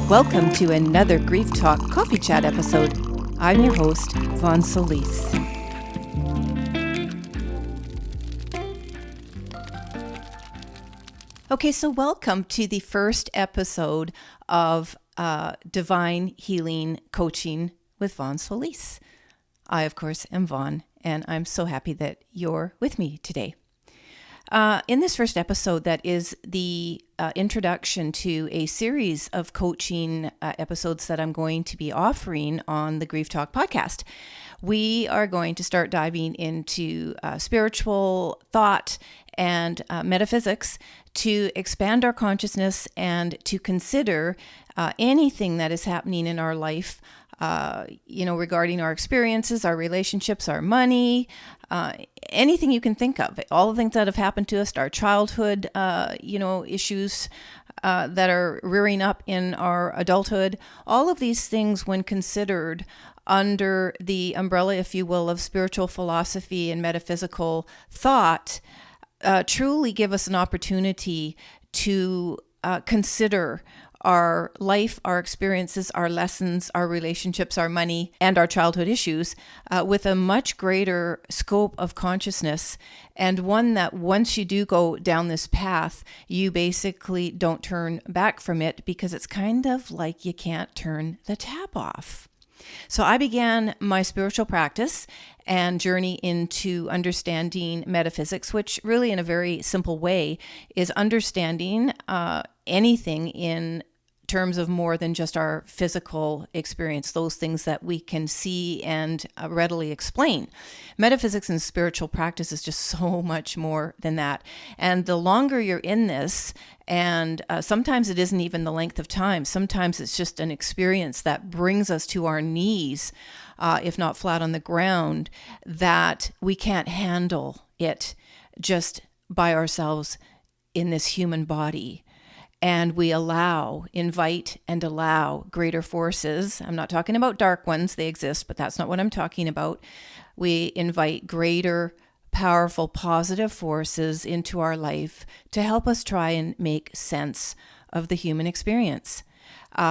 Welcome to another Grief Talk Coffee Chat episode. I'm your host, Vaughn Solis. Okay, so welcome to the first episode of Divine Healing Coaching with Vaughn Solis. I, of course, am Vaughn, and I'm so happy that you're with me today. In this first episode, that is the introduction to a series of coaching episodes that I'm going to be offering on the Grief Talk podcast. We are going to start diving into spiritual thought and metaphysics to expand our consciousness and to consider anything that is happening in our life, regarding our experiences, our relationships, our money, anything you can think of, all the things that have happened to us, our childhood, issues that are rearing up in our adulthood, all of these things when considered under the umbrella, if you will, of spiritual philosophy and metaphysical thought, truly give us an opportunity to consider our life, our experiences, our lessons, our relationships, our money, and our childhood issues with a much greater scope of consciousness, and one that once you do go down this path, you basically don't turn back from it, because it's kind of like you can't turn the tap off. So I began my spiritual practice and journey into understanding metaphysics, which really in a very simple way is understanding anything in terms of more than just our physical experience, those things that we can see and readily explain. Metaphysics and spiritual practice is just so much more than that. And the longer you're in this, and sometimes it isn't even the length of time, sometimes it's just an experience that brings us to our knees, if not flat on the ground, that we can't handle it just by ourselves in this human body. And we invite and allow greater forces. I'm not talking about dark ones, they exist, but that's not what I'm talking about. We invite greater, powerful, positive forces into our life to help us try and make sense of the human experience.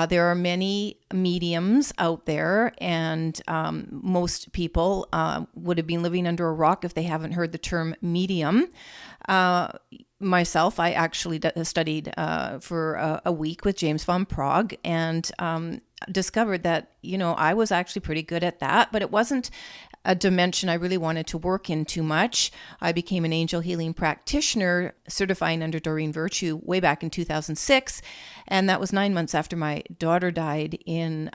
There are many mediums out there, and most people would have been living under a rock if they haven't heard the term medium. Myself, I actually studied for a week with James Van Praagh, and discovered that, I was actually pretty good at that, but it wasn't a dimension I really wanted to work in too much. I became an angel healing practitioner, certifying under Doreen Virtue way back in 2006, and that was 9 months after my daughter died in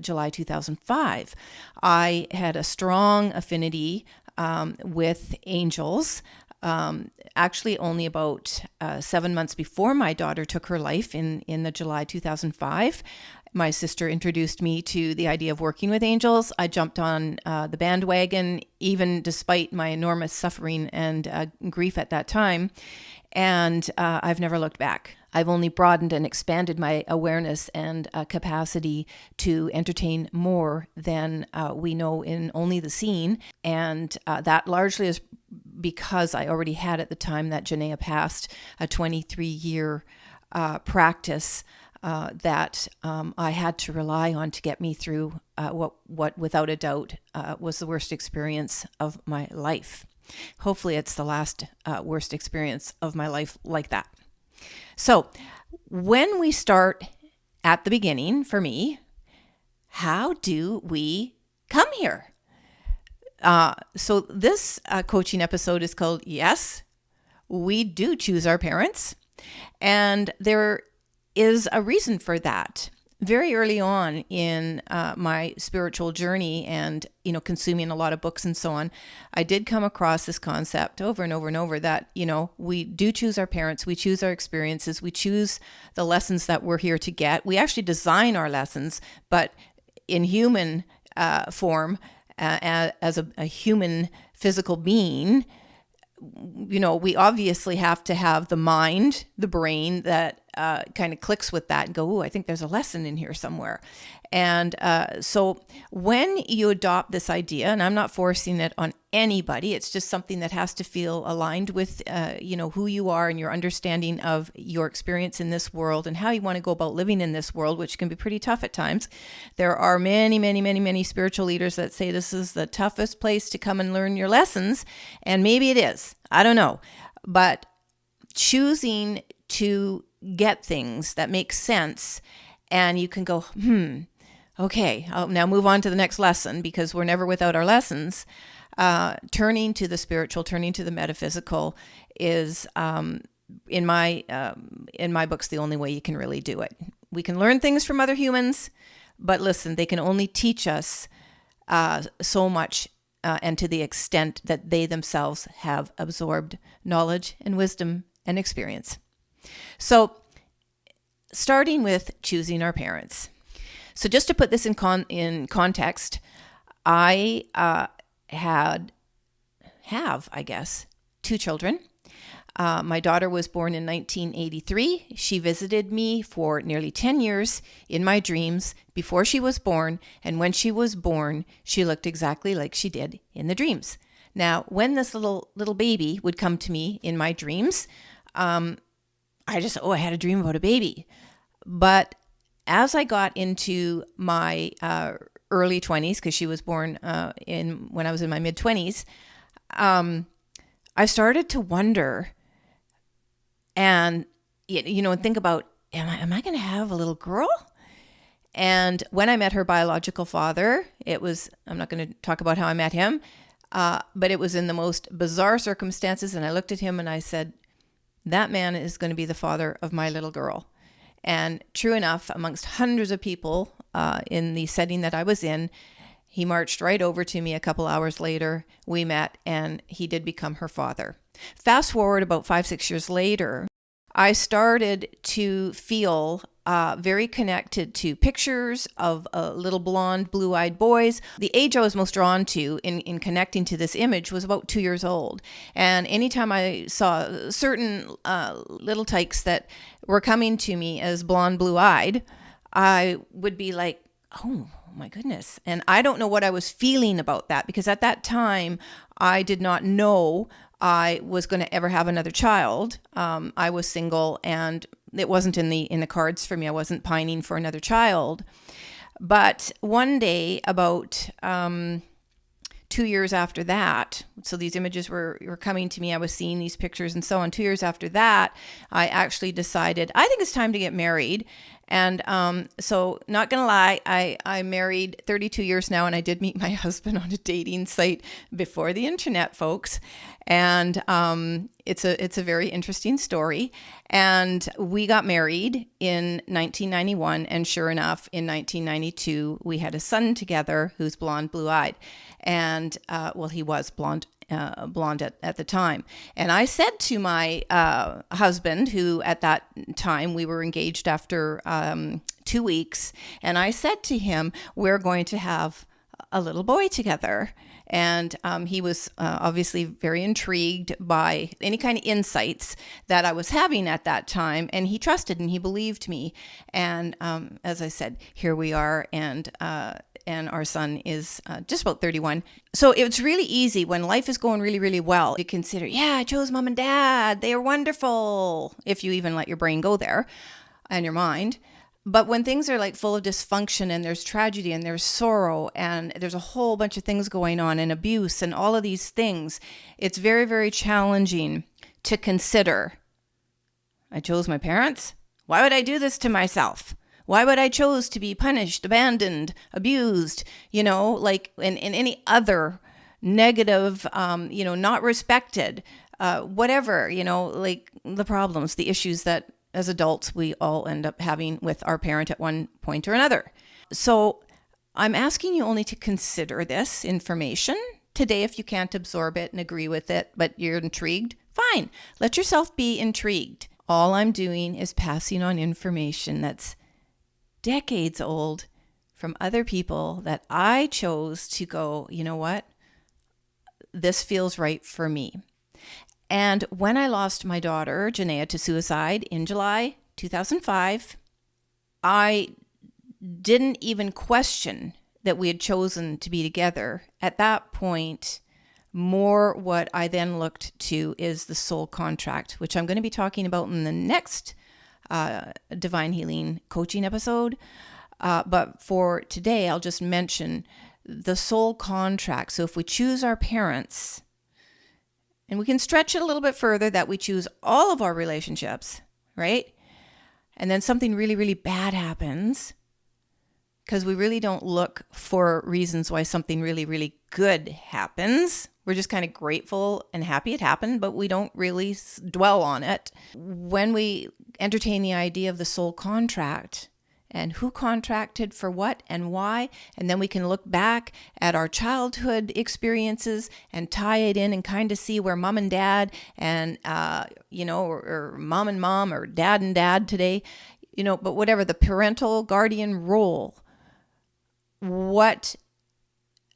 July 2005. I had a strong affinity with angels. Actually only about 7 months before my daughter took her life in the July 2005. My sister introduced me to the idea of working with angels. I jumped on the bandwagon, even despite my enormous suffering and grief at that time. And I've never looked back. I've only broadened and expanded my awareness and capacity to entertain more than we know in only the seen. And that largely is because I already had at the time that Janaea passed a 23-year practice that I had to rely on to get me through what without a doubt was the worst experience of my life. Hopefully it's the last worst experience of my life like that. So when we start at the beginning, for me, how do we come here? So this coaching episode is called Yes, We Do Choose Our Parents. And there is a reason for that. Very early on in my spiritual journey and, consuming a lot of books and so on, I did come across this concept over and over and over that, we do choose our parents, we choose our experiences, we choose the lessons that we're here to get. We actually design our lessons, but in human form, as a human physical being, we obviously have to have the mind, the brain that kind of clicks with that and go, "Ooh, I think there's a lesson in here somewhere." And so when you adopt this idea, and I'm not forcing it on anybody, it's just something that has to feel aligned with, who you are and your understanding of your experience in this world and how you want to go about living in this world, which can be pretty tough at times. There are many, many, many, many spiritual leaders that say this is the toughest place to come and learn your lessons. And maybe it is. I don't know. But choosing to get things that make sense, and you can go, okay, I'll now move on to the next lesson, because we're never without our lessons. Turning to the spiritual, turning to the metaphysical is, in my books, the only way you can really do it. We can learn things from other humans, but listen, they can only teach us so much, and to the extent that they themselves have absorbed knowledge and wisdom and experience. So, starting with choosing our parents. So just to put this in context, I have, I guess, 2 children. My daughter was born in 1983. She visited me for nearly 10 years in my dreams before she was born. And when she was born, she looked exactly like she did in the dreams. Now, when this little baby would come to me in my dreams, I had a dream about a baby. But as I got into my early 20s, because she was born when I was in my mid-20s, I started to wonder and think about, am I going to have a little girl? And when I met her biological father, I'm not going to talk about how I met him, but it was in the most bizarre circumstances. And I looked at him and I said, that man is going to be the father of my little girl. And true enough, amongst hundreds of people in the setting that I was in, he marched right over to me a couple hours later. We met, and he did become her father. Fast forward about 5-6 years later, I started to feel very connected to pictures of little blonde, blue-eyed boys. The age I was most drawn to in connecting to this image was about 2 years old. And anytime I saw certain little tykes that were coming to me as blonde, blue-eyed, I would be like, oh my goodness. And I don't know what I was feeling about that, because at that time, I did not know I was going to ever have another child. I was single, and it wasn't in the cards for me. I wasn't pining for another child. But one day, about 2 years after that, so these images were coming to me, I was seeing these pictures and so on. 2 years after that, I actually decided, I think it's time to get married. And so not going to lie, I'm married 32 years now, and I did meet my husband on a dating site before the internet, folks. And it's a very interesting story. And we got married in 1991, and sure enough, in 1992, we had a son together who's blonde, blue-eyed. And he was blonde at the time. And I said to my husband, who at that time we were engaged after 2 weeks, and I said to him, we're going to have a little boy together. And he was obviously very intrigued by any kind of insights that I was having at that time. And he trusted and he believed me. And as I said, here we are. And our son is just about 31. So it's really easy when life is going really, really well to consider, I chose mom and dad. They are wonderful. If you even let your brain go there and your mind. But when things are like full of dysfunction, and there's tragedy and there's sorrow and there's a whole bunch of things going on, and abuse and all of these things, it's very, very challenging to consider, I chose my parents. Why would I do this to myself? Why would I chose to be punished, abandoned, abused, like in any other negative, not respected, whatever, like the problems, the issues that as adults we all end up having with our parent at one point or another. So I'm asking you only to consider this information today. If you can't absorb it and agree with it, but you're intrigued, fine. Let yourself be intrigued. All I'm doing is passing on information that's decades old from other people that I chose to go, you know what? This feels right for me. And when I lost my daughter, Janaea, to suicide in July 2005. I didn't even question that we had chosen to be together. At that point, more what I then looked to is the soul contract, which I'm going to be talking about in the next Divine Healing coaching episode. But for today, I'll just mention the soul contract. So if we choose our parents, and we can stretch it a little bit further that we choose all of our relationships, right? And then something really, really bad happens, because we really don't look for reasons why something really, really good happens. We're just kind of grateful and happy it happened, but we don't really dwell on it. When we entertain the idea of the soul contract and who contracted for what and why, and then we can look back at our childhood experiences and tie it in and kind of see where mom and dad and, or mom and mom or dad and dad today, but whatever the parental guardian role, what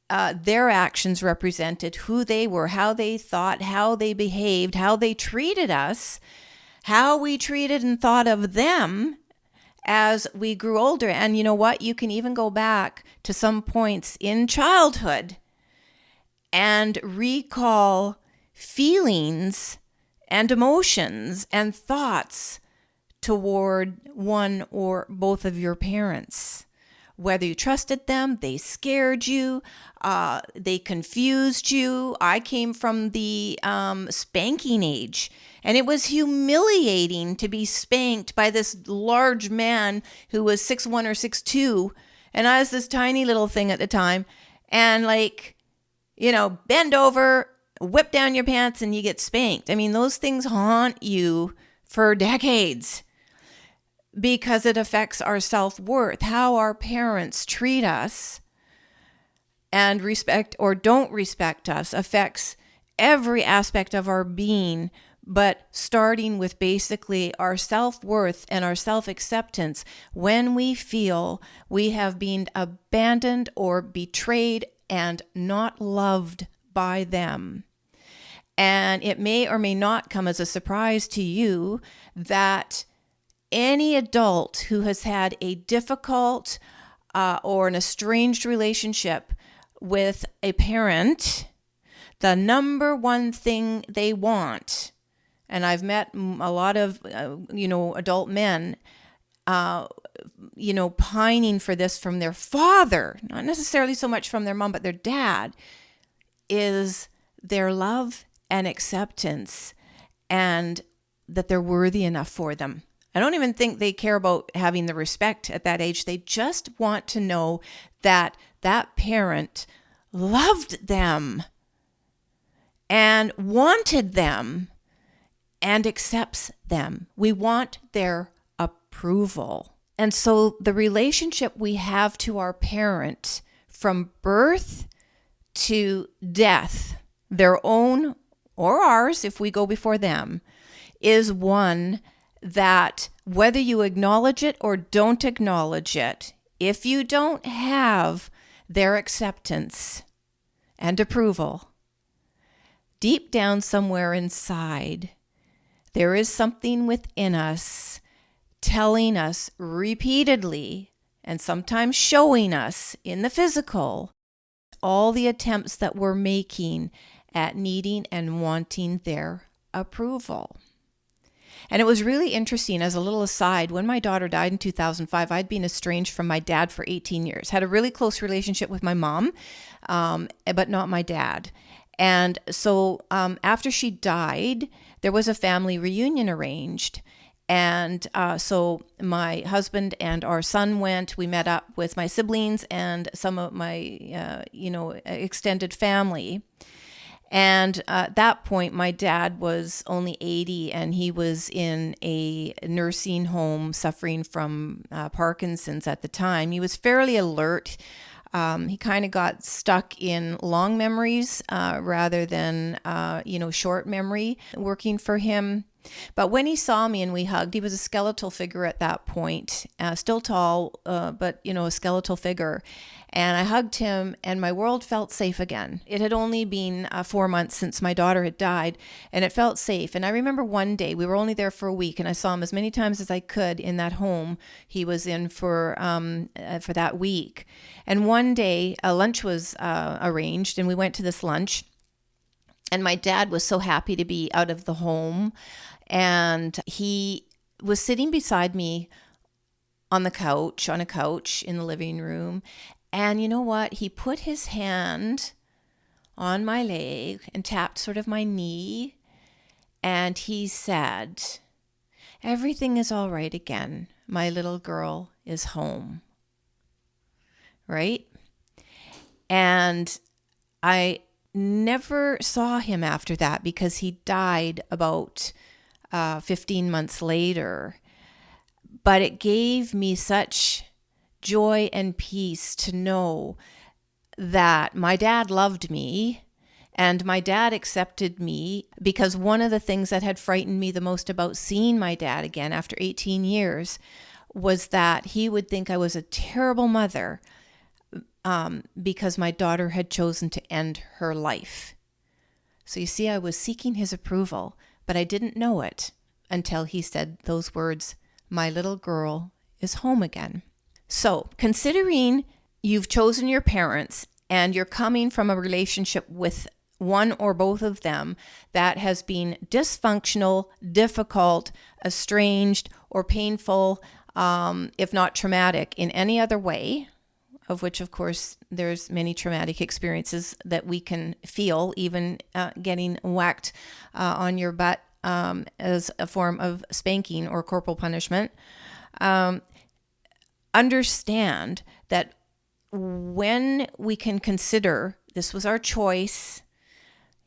their actions represented, who they were, how they thought, how they behaved, how they treated us, how we treated and thought of them as we grew older. And you know what? You can even go back to some points in childhood and recall feelings and emotions and thoughts toward one or both of your parents. Whether you trusted them, they scared you, they confused you. I came from the spanking age, and it was humiliating to be spanked by this large man who was 6'1" or 6'2", and I was this tiny little thing at the time, and bend over, whip down your pants, and you get spanked. I mean, those things haunt you for decades, because it affects our self-worth. How our parents treat us and respect or don't respect us affects every aspect of our being, but starting with basically our self-worth and our self-acceptance when we feel we have been abandoned or betrayed and not loved by them. And it may or may not come as a surprise to you that any adult who has had a difficult or an estranged relationship with a parent, the number one thing they want, and I've met a lot of, adult men, pining for this from their father, not necessarily so much from their mom, but their dad, is their love and acceptance and that they're worthy enough for them. I don't even think they care about having the respect at that age. They just want to know that that parent loved them and wanted them and accepts them. We want their approval. And so the relationship we have to our parent from birth to death, their own or ours if we go before them, is one that whether you acknowledge it or don't acknowledge it, if you don't have their acceptance and approval, deep down somewhere inside, there is something within us telling us repeatedly and sometimes showing us in the physical all the attempts that we're making at needing and wanting their approval. And it was really interesting, as a little aside, when my daughter died in 2005, I'd been estranged from my dad for 18 years, had a really close relationship with my mom, but not my dad. And so after she died, there was a family reunion arranged. And so my husband and our son went. We met up with my siblings and some of my, extended family. And at that point, my dad was only 80 and he was in a nursing home suffering from Parkinson's at the time. He was fairly alert. He kind of got stuck in long memories rather than, short memory working for him. But when he saw me and we hugged, he was a skeletal figure at that point, still tall, but, a skeletal figure. And I hugged him and my world felt safe again. It had only been 4 months since my daughter had died, and it felt safe. And I remember one day, we were only there for a week, and I saw him as many times as I could in that home he was in for that week. And one day, a lunch was arranged, and we went to this lunch. And my dad was so happy to be out of the home. And he was sitting beside me on a couch in the living room. And you know what? He put his hand on my leg and tapped sort of my knee. And he said, "Everything is all right again. My little girl is home." Right? And I never saw him after that because he died about 15 months later. But it gave me such joy and peace to know that my dad loved me and my dad accepted me, because one of the things that had frightened me the most about seeing my dad again after 18 years was that he would think I was a terrible mother because my daughter had chosen to end her life. So you see, I was seeking his approval, but I didn't know it until he said those words, "My little girl is home again." So considering you've chosen your parents and you're coming from a relationship with one or both of them that has been dysfunctional, difficult, estranged, or painful, if not traumatic in any other way, of which, of course, there's many traumatic experiences that we can feel, even getting whacked on your butt as a form of spanking or corporal punishment. Understand that when we can consider this was our choice,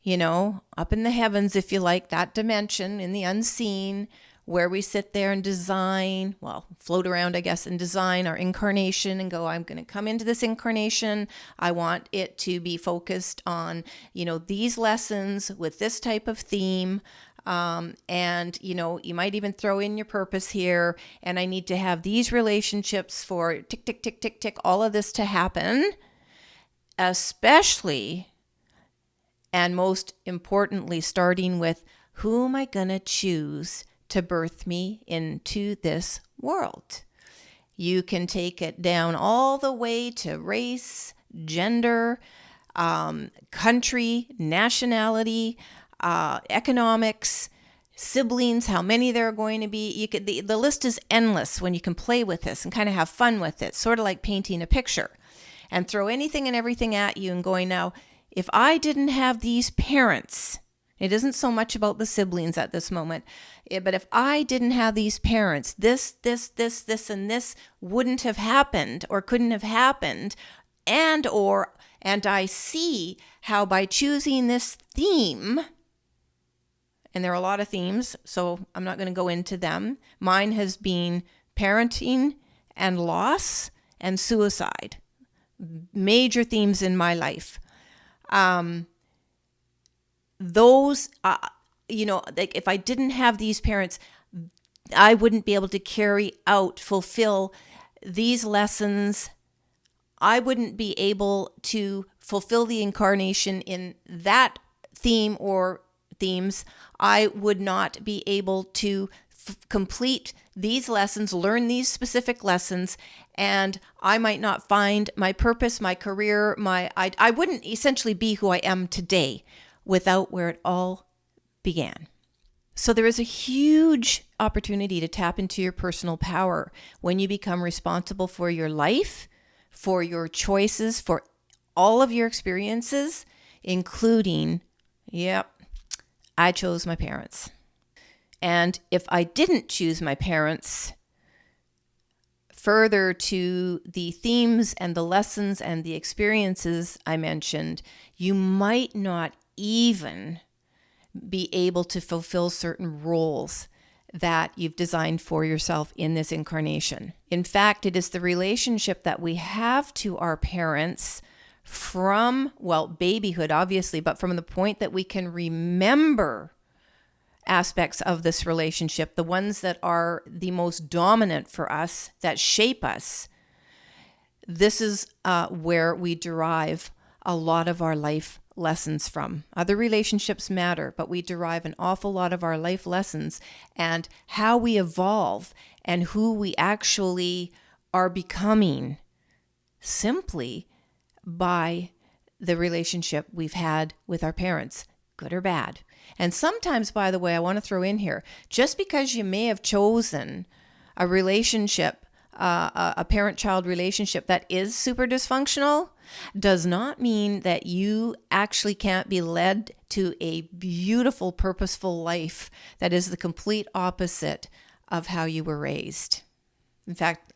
up in the heavens, if you like, that dimension in the unseen, where we sit there and float around, I guess, and design our incarnation and go, I'm going to come into this incarnation. I want it to be focused on, these lessons with this type of theme. And, you might even throw in your purpose here. And I need to have these relationships for tick, tick, tick, tick, tick, all of this to happen, especially, and most importantly, starting with who am I going to choose to birth me into this world. You can take it down all the way to race, gender, country, nationality, economics, siblings, how many there are going to be. The list is endless when you can play with this and kind of have fun with it, sort of like painting a picture, and throw anything and everything at you and going, now, if I didn't have these parents, it isn't so much about the siblings at this moment, but if I didn't have these parents, this, and this wouldn't have happened or couldn't have happened. And I see how by choosing this theme, and there are a lot of themes, so I'm not going to go into them. Mine has been parenting and loss and suicide, major themes in my life. Those, like if I didn't have these parents, I wouldn't be able to fulfill these lessons. I wouldn't be able to fulfill the incarnation in that theme or themes. I would not be able to complete these lessons, learn these specific lessons, and I might not find my purpose, my career, I wouldn't essentially be who I am today without where it all began. So there is a huge opportunity to tap into your personal power when you become responsible for your life, for your choices, for all of your experiences, including, I chose my parents. And if I didn't choose my parents, further to the themes and the lessons and the experiences I mentioned, you might not even be able to fulfill certain roles that you've designed for yourself in this incarnation. In fact, it is the relationship that we have to our parents from, babyhood, obviously, but from the point that we can remember aspects of this relationship, the ones that are the most dominant for us, that shape us, this is where we derive a lot of our life lessons from. Other relationships matter, but we derive an awful lot of our life lessons and how we evolve and who we actually are becoming simply by the relationship we've had with our parents, good or bad. And sometimes, by the way, I want to throw in here, just because you may have chosen a relationship, a parent-child relationship that is super dysfunctional, does not mean that you actually can't be led to a beautiful, purposeful life that is the complete opposite of how you were raised. In fact,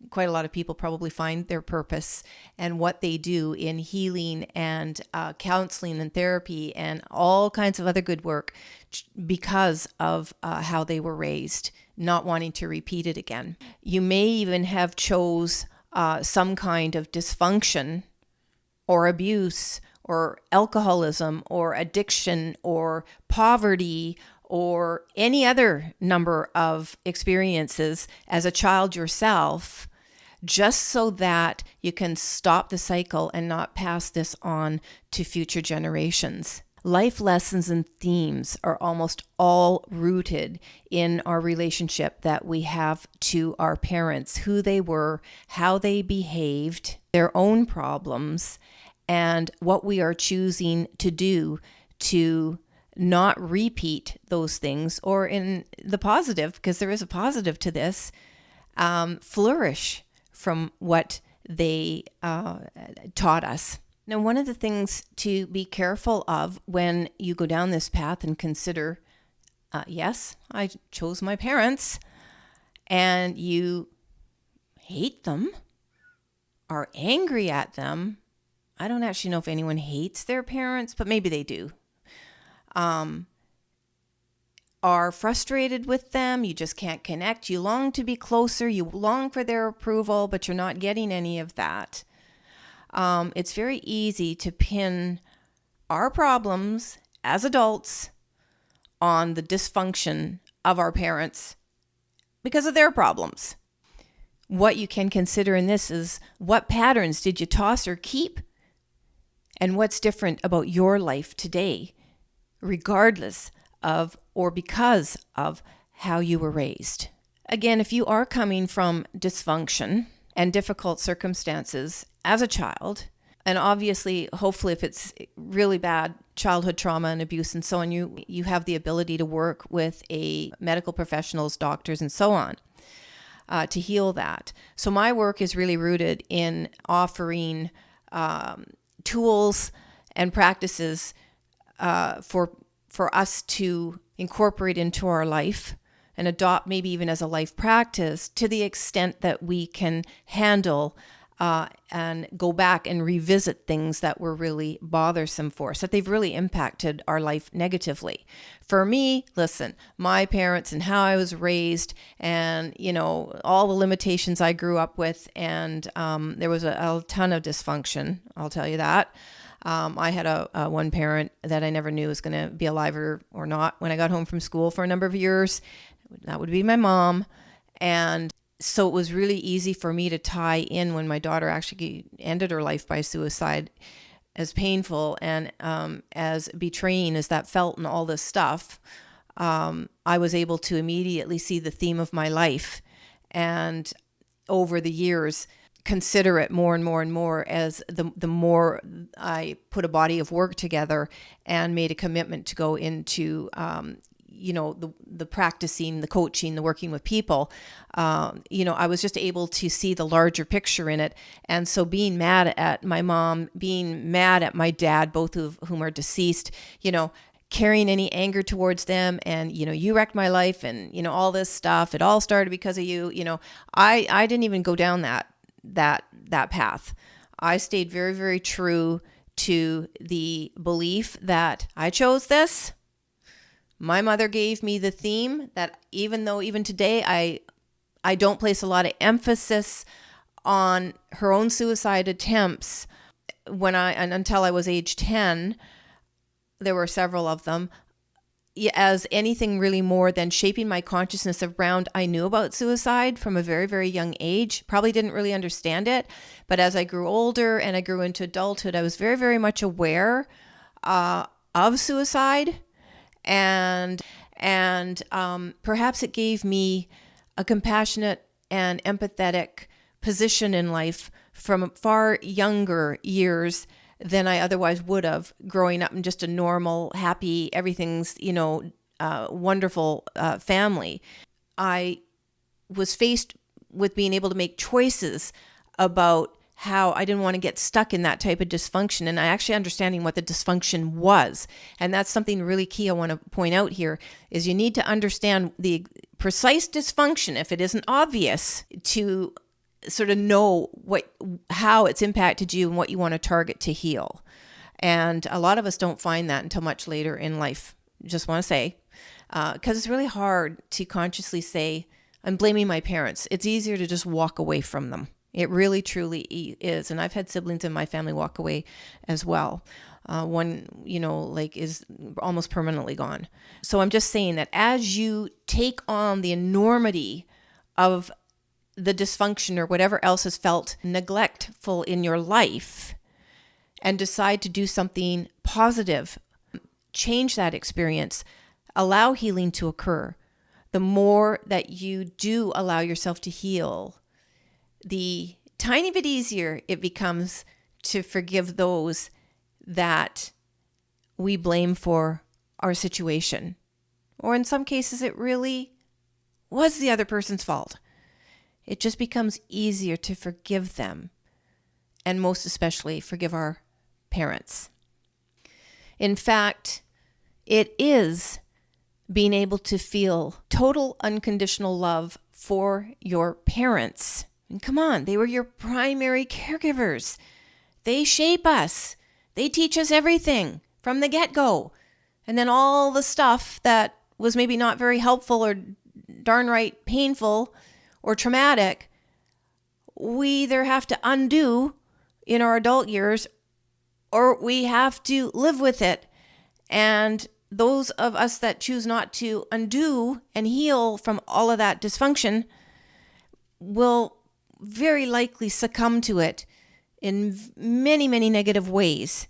quite a lot of people probably find their purpose and what they do in healing and counseling and therapy and all kinds of other good work because of how they were raised, not wanting to repeat it again. You may even have chose some kind of dysfunction or abuse or alcoholism or addiction or poverty or any other number of experiences as a child yourself, just so that you can stop the cycle and not pass this on to future generations. Life lessons and themes are almost all rooted in our relationship that we have to our parents, who they were, how they behaved, their own problems, and what we are choosing to do to not repeat those things, or in the positive, because there is a positive to this, flourish from what they taught us. Now, one of the things to be careful of when you go down this path and consider, yes, I chose my parents, and you hate them, are angry at them. I don't actually know if anyone hates their parents, but maybe they do. Are frustrated with them, you just can't connect, you long to be closer, you long for their approval, but you're not getting any of that. It's very easy to pin our problems as adults on the dysfunction of our parents because of their problems. What you can consider in this is, what patterns did you toss or keep? And what's different about your life today, regardless of or because of how you were raised? Again, if you are coming from dysfunction and difficult circumstances as a child, and obviously, hopefully, if it's really bad childhood trauma and abuse and so on, you have the ability to work with medical professionals, doctors, and so on, to heal that. So my work is really rooted in offering tools and practices for us to incorporate into our life and adopt, maybe even as a life practice, to the extent that we can handle and go back and revisit things that were really bothersome for us, that they've really impacted our life negatively. For me, listen, my parents and how I was raised, and all the limitations I grew up with, and there was a ton of dysfunction, I'll tell you that. I had a one parent that I never knew was going to be alive or not when I got home from school for a number of years. That would be my mom. And so it was really easy for me to tie in when my daughter actually ended her life by suicide, as painful and as betraying as that felt and all this stuff. I was able to immediately see the theme of my life, and over the years consider it more and more and more as the more I put a body of work together and made a commitment to go into the practicing, the coaching, the working with people. I was just able to see the larger picture in it. And so being mad at my mom, being mad at my dad, both of whom are deceased, carrying any anger towards them, and you wrecked my life, and all this stuff, it all started because of you. I didn't even go down that path. I stayed very, very true to the belief that I chose this. My mother gave me the theme that, even though even today I don't place a lot of emphasis on her own suicide attempts, until I was age 10, there were several of them. as anything really more than shaping my consciousness around, I knew about suicide from a very, very young age. Probably didn't really understand it. But as I grew older and I grew into adulthood, I was very, very much aware of suicide. And perhaps it gave me a compassionate and empathetic position in life from far younger years than I otherwise would have, growing up in just a normal, happy, everything's, wonderful family. I was faced with being able to make choices about how I didn't want to get stuck in that type of dysfunction, and I actually understanding what the dysfunction was. And that's something really key I want to point out here, is you need to understand the precise dysfunction, if it isn't obvious, to sort of know how it's impacted you and what you want to target to heal. And a lot of us don't find that until much later in life. Just want to say, because it's really hard to consciously say, I'm blaming my parents. It's easier to just walk away from them. It really, truly is. And I've had siblings in my family walk away as well. One, is almost permanently gone. So I'm just saying that as you take on the enormity of the dysfunction or whatever else has felt neglectful in your life and decide to do something positive, change that experience, allow healing to occur, the more that you do allow yourself to heal, the tiny bit easier it becomes to forgive those that we blame for our situation. Or in some cases, it really was the other person's fault. It just becomes easier to forgive them, and most especially forgive our parents. In fact, it is being able to feel total unconditional love for your parents. And come on, they were your primary caregivers. They shape us. They teach us everything from the get-go. And then all the stuff that was maybe not very helpful or darn right painful or traumatic, we either have to undo in our adult years or we have to live with it. And those of us that choose not to undo and heal from all of that dysfunction will very likely succumb to it in many, many negative ways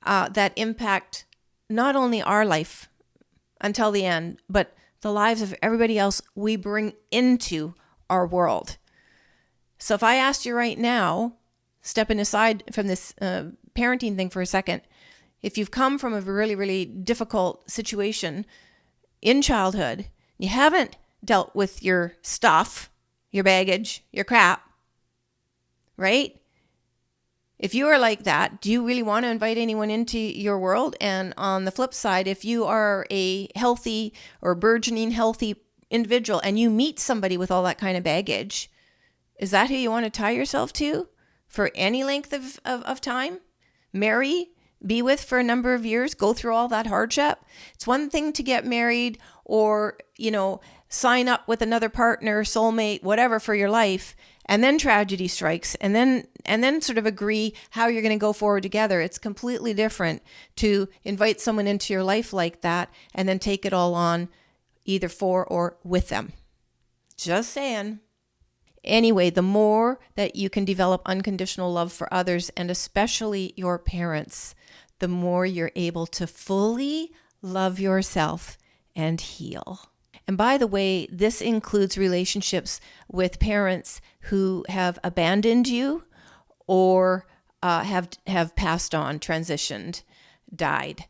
that impact not only our life until the end, but the lives of everybody else we bring into our world. So if I asked you right now, stepping aside from this parenting thing for a second, if you've come from a really, really difficult situation in childhood, you haven't dealt with your stuff, your baggage, your crap, right? If you are like that, do you really want to invite anyone into your world? And on the flip side, if you are a healthy or burgeoning healthy individual and you meet somebody with all that kind of baggage, is that who you want to tie yourself to for any length of time? Marry, be with for a number of years, go through all that hardship? It's one thing to get married or, sign up with another partner, soulmate, whatever for your life, and then tragedy strikes, and then sort of agree how you're going to go forward together. It's completely different to invite someone into your life like that and then take it all on either for or with them. Just saying. Anyway, the more that you can develop unconditional love for others, and especially your parents, the more you're able to fully love yourself and heal. And by the way, this includes relationships with parents who have abandoned you or have passed on, transitioned, died.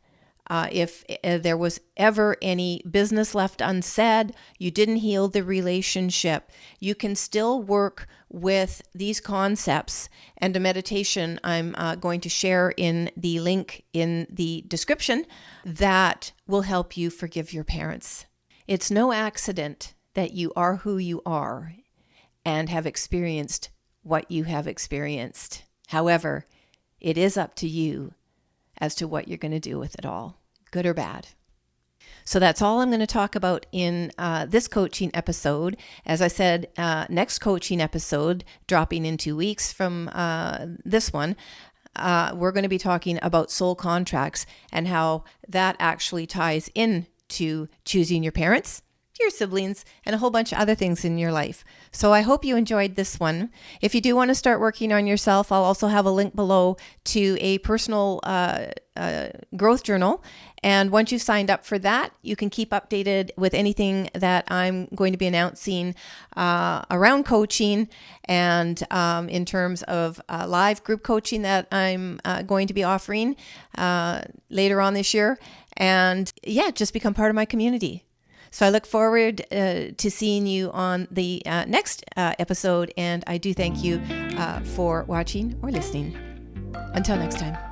If there was ever any business left unsaid, you didn't heal the relationship, you can still work with these concepts and a meditation I'm going to share in the link in the description that will help you forgive your parents. It's no accident that you are who you are and have experienced what you have experienced. However, it is up to you as to what you're going to do with it all, good or bad. So that's all I'm going to talk about in this coaching episode. As I said, next coaching episode, dropping in 2 weeks from this one, we're going to be talking about soul contracts and how that actually ties in to choosing your parents, your siblings, and a whole bunch of other things in your life. So I hope you enjoyed this one. If you do want to start working on yourself, I'll also have a link below to a personal growth journal. And once you've signed up for that, you can keep updated with anything that I'm going to be announcing around coaching and in terms of live group coaching that I'm going to be offering later on this year. And yeah, just become part of my community. So I look forward to seeing you on the next episode, and I do thank you for watching or listening. Until next time.